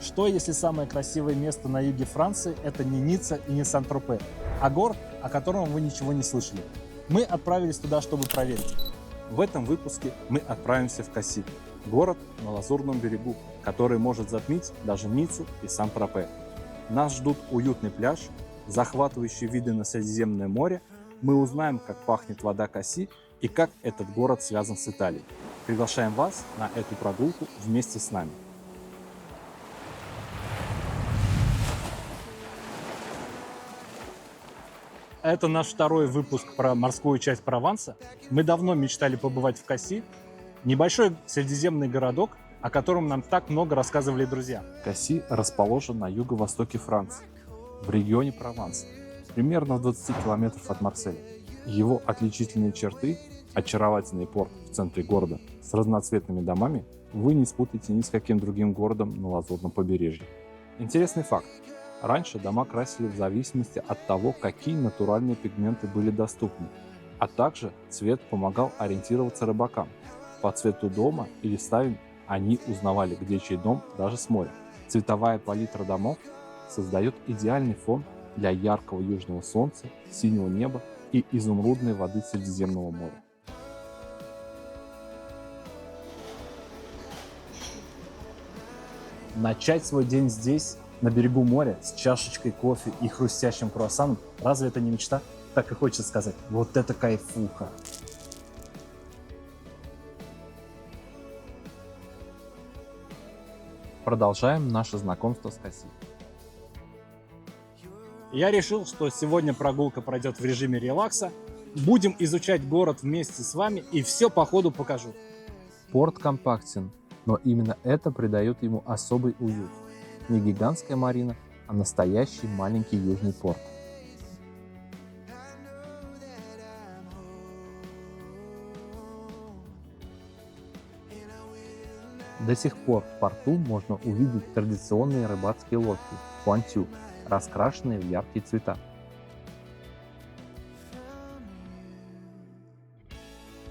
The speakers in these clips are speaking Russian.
Что, если самое красивое место на юге Франции – это не Ницца и не Сан-Тропе, а город, о котором вы ничего не слышали? Мы отправились туда, чтобы проверить. В этом выпуске мы отправимся в Касси, город на Лазурном берегу, который может затмить даже Ниццу и Сан-Тропе. Нас ждут уютный пляж, захватывающие виды на Средиземное море. Мы узнаем, как пахнет вода Касси и как этот город связан с Италией. Приглашаем вас на эту прогулку вместе с нами. Это наш второй выпуск про морскую часть Прованса. Мы давно мечтали побывать в Касси, небольшой средиземный городок, о котором нам так много рассказывали друзья. Касси расположен на юго-востоке Франции, в регионе Прованс, примерно в 20 километров от Марселя. Его отличительные черты – очаровательный порт в центре города с разноцветными домами – вы не спутаете ни с каким другим городом на Лазурном побережье. Интересный факт. Раньше дома красили в зависимости от того, какие натуральные пигменты были доступны, а также цвет помогал ориентироваться рыбакам. По цвету дома или ставен они узнавали, где чей дом даже с моря. Цветовая палитра домов создает идеальный фон для яркого южного солнца, синего неба и изумрудной воды Средиземного моря. Начать свой день здесь, на берегу моря, с чашечкой кофе и хрустящим круассаном, разве это не мечта? Так и хочется сказать, вот это кайфуха. Продолжаем наше знакомство с Касси. Я решил, что сегодня прогулка пройдет в режиме релакса. Будем изучать город вместе с вами и все по ходу покажу. Порт компактен, но именно это придает ему особый уют. Не гигантская марина, а настоящий маленький южный порт. До сих пор в порту можно увидеть традиционные рыбацкие лодки пуантю, раскрашенные в яркие цвета.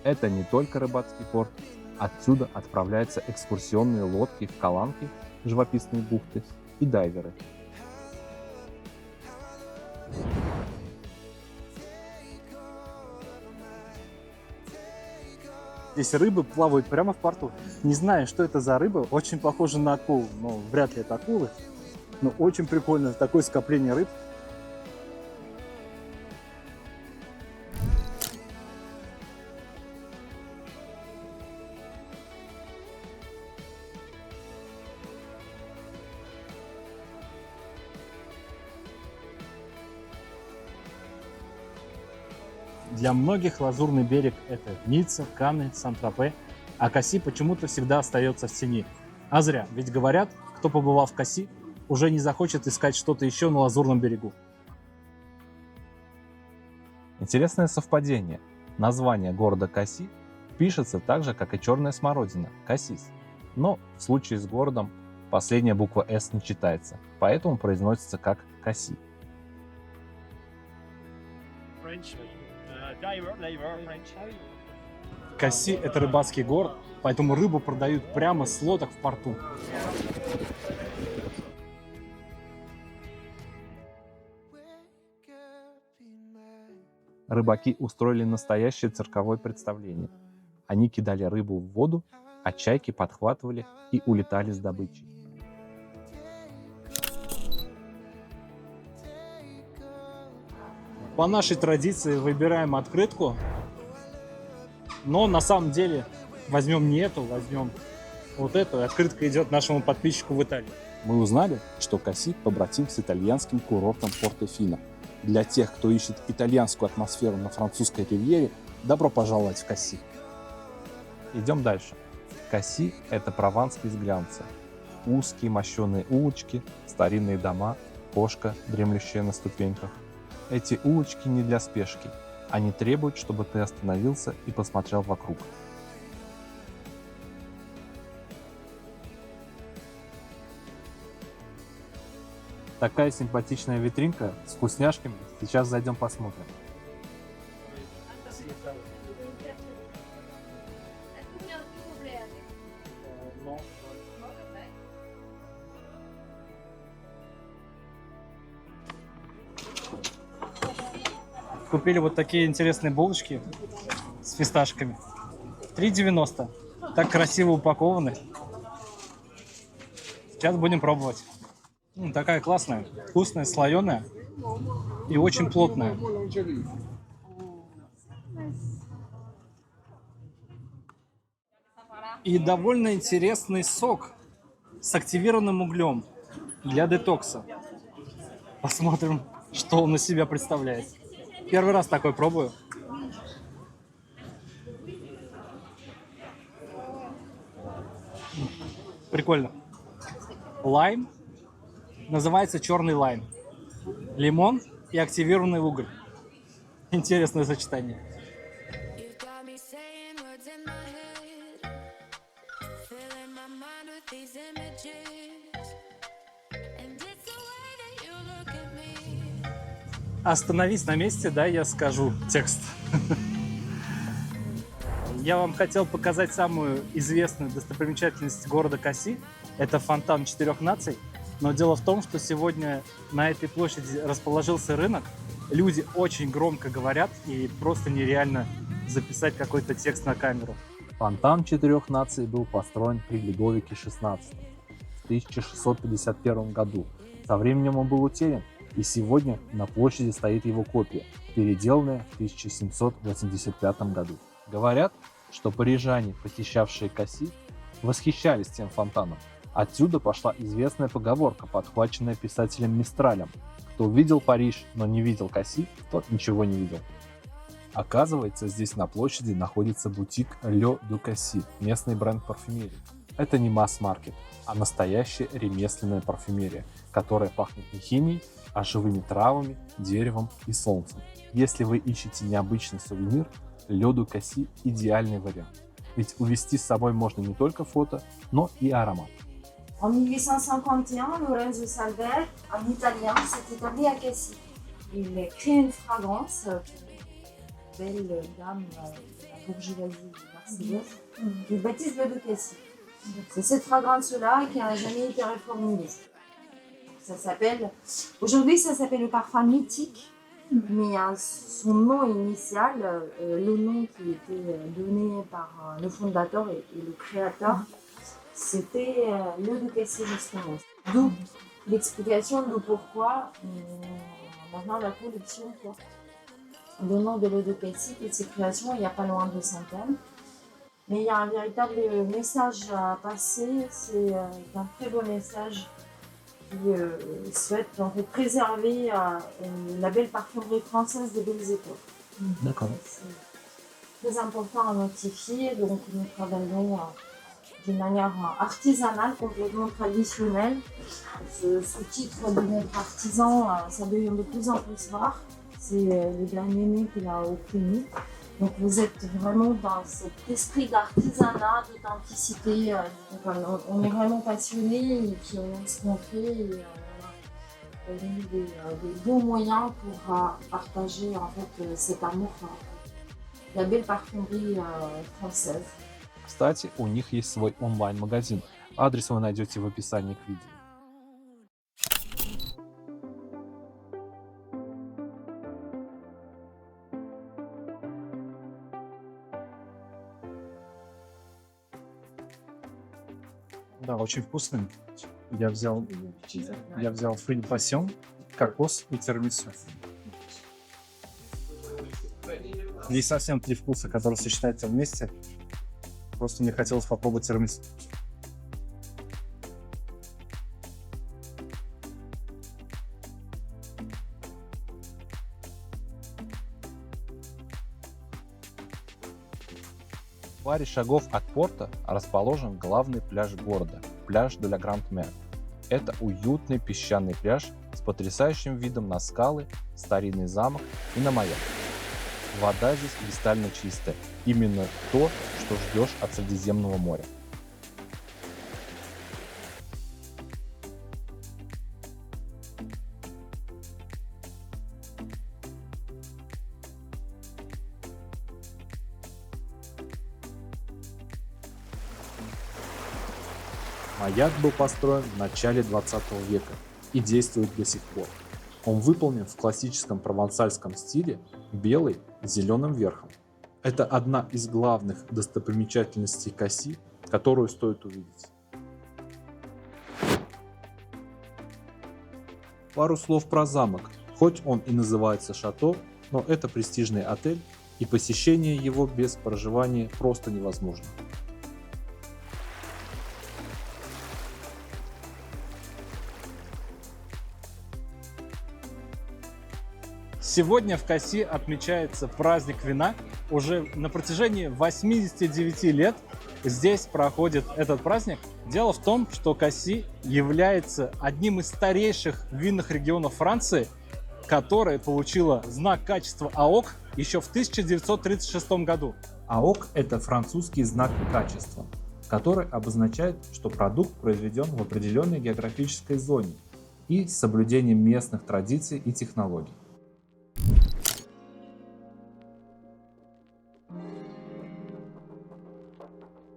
Это не только рыбацкий порт. Отсюда отправляются экскурсионные лодки в Каланки, живописные бухты, и дайверы. Здесь рыбы плавают прямо в порту. Не знаю, что это за рыба, очень похожа на акулу, но вряд ли это акулы. Но очень прикольно, такое скопление рыб. Для многих Лазурный берег – это Ницца, Канны, Сан-Тропе, а Касси почему-то всегда остается в тени. А зря, ведь говорят, кто побывал в Касси, уже не захочет искать что-то еще на Лазурном берегу. Интересное совпадение. Название города Касси пишется так же, как и черная смородина – кассис. Но в случае с городом последняя буква «С» не читается, поэтому произносится как Касси. Касси – это рыбацкий город, поэтому рыбу продают прямо с лодок в порту. Рыбаки устроили настоящее цирковое представление. Они кидали рыбу в воду, а чайки подхватывали и улетали с добычей. По нашей традиции выбираем открытку, но на самом деле возьмем не эту, возьмем вот эту. Открытка идет нашему подписчику в Италии. Мы узнали, что Касси побратим с итальянским курортом Портофино. Для тех, кто ищет итальянскую атмосферу на французской ривьере, добро пожаловать в Касси. Идем дальше. Касси – это Прованс без глянца. Узкие мощеные улочки, старинные дома, кошка, дремлющая на ступеньках. Эти улочки не для спешки. Они требуют, чтобы ты остановился и посмотрел вокруг. Такая симпатичная витринка с вкусняшками. Сейчас зайдем посмотрим. Купили вот такие интересные булочки с фисташками. 3,90. Так красиво упакованы. Сейчас будем пробовать. Такая классная, вкусная, слоеная и очень плотная. И довольно интересный сок с активированным углем для детокса. Посмотрим, что он из себя представляет. Первый раз такой пробую. Прикольно. Лайм. Называется черный лайм. Лимон и активированный уголь. Интересное сочетание. You got me saying words in my head, filling my mind with these images, and it's the way that you look at me. Остановись на месте, да, я скажу текст. Я вам хотел показать самую известную достопримечательность города Каси. Это фонтан четырех наций. Но дело в том, что сегодня на этой площади расположился рынок. Люди очень громко говорят, и просто нереально записать какой-то текст на камеру. Фонтан четырех наций был построен при Людовике XVI в 1651 году. Со временем он был утерян, и сегодня на площади стоит его копия, переделанная в 1785 году. Говорят, что парижане, посещавшие Каси, восхищались тем фонтаном. Отсюда пошла известная поговорка, подхваченная писателем Мистралем: «Кто видел Париж, но не видел Каси, тот ничего не видел». Оказывается, здесь на площади находится бутик Le du Cassis, местный бренд парфюмерии. Это не масс-маркет, а настоящая ремесленная парфюмерия, которая пахнет не химией, а живыми травами, деревом и солнцем. Если вы ищете необычный сувенир, Le du Cassis – идеальный вариант. Ведь увезти с собой можно не только фото, но и аромат. En 1851, Lorenzo Salver, un Italien, s'est établi à Cassis. Il crée une fragrance pour une belle dame de la bourgeoisie marseillaise. Il baptise le de Cassis. C'est cette fragrance-là qui n'a jamais été reformulée. Ça s'appelle, aujourd'hui, ça s'appelle le parfum mythique, mais son nom initial, le nom qui était donné par le fondateur et le créateur, c'était le de Cassis justement. D'où l'explication de pourquoi maintenant la collection porte le nom de l'eau de Cassis et ses créations il n'y a pas loin de centaines. Mais il y a un véritable message à passer, c'est un très beau message qui souhaite en fait préserver la belle parfumerie française des belles époques. D'accord. C'est très important à notifier, donc nous travaillons d'une manière artisanale, complètement traditionnelle. Ce sous-titre de notre artisan, ça devient de plus en plus rare. C'est le dernier né qui l'a obtenu. Donc vous êtes vraiment dans cet esprit d'artisanat, d'authenticité. On est vraiment passionnés et puis on aime ce qu'on fait. Et, on a eu des bons moyens pour partager en fait cet amour pour la belle parfumerie française. Кстати, у них есть свой онлайн-магазин. Адрес вы найдете в описании к видео. Да, очень вкусный. Я взял фри пасьон, кокос и тирамису. Не совсем три вкуса, которые сочетаются вместе. Просто мне хотелось попробовать тирамису. В паре шагов от порта расположен главный пляж города – пляж де ла Гранд-Мер. Это уютный песчаный пляж с потрясающим видом на скалы, старинный замок и на маяк. Вода здесь кристально чистая, именно то, что ждешь от Средиземного моря. Маяк был построен в начале 20 века и действует до сих пор. Он выполнен в классическом провансальском стиле белый с зеленым верхом. Это одна из главных достопримечательностей Касси, которую стоит увидеть. Пару слов про замок. Хоть он и называется шато, но это престижный отель, и посещение его без проживания просто невозможно. Сегодня в Касси отмечается праздник вина. Уже на протяжении 89 лет здесь проходит этот праздник. Дело в том, что Касси является одним из старейших винных регионов Франции, которая получила знак качества АОК еще в 1936 году. АОК – это французский знак качества, который обозначает, что продукт произведен в определенной географической зоне и с соблюдением местных традиций и технологий.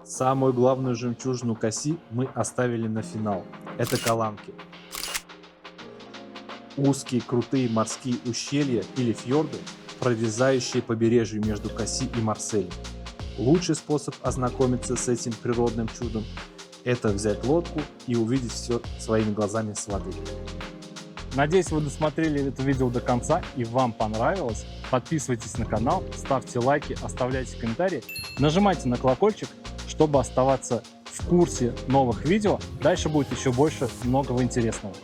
Самую главную жемчужину Касси мы оставили на финал. Это Каламки. Узкие крутые морские ущелья или фьорды, прорезающие побережье между Касси и Марселем. Лучший способ ознакомиться с этим природным чудом – это взять лодку и увидеть все своими глазами с воды. Надеюсь, вы досмотрели это видео до конца и вам понравилось. Подписывайтесь на канал, ставьте лайки, оставляйте комментарии, нажимайте на колокольчик, чтобы оставаться в курсе новых видео. Дальше будет еще больше многого интересного.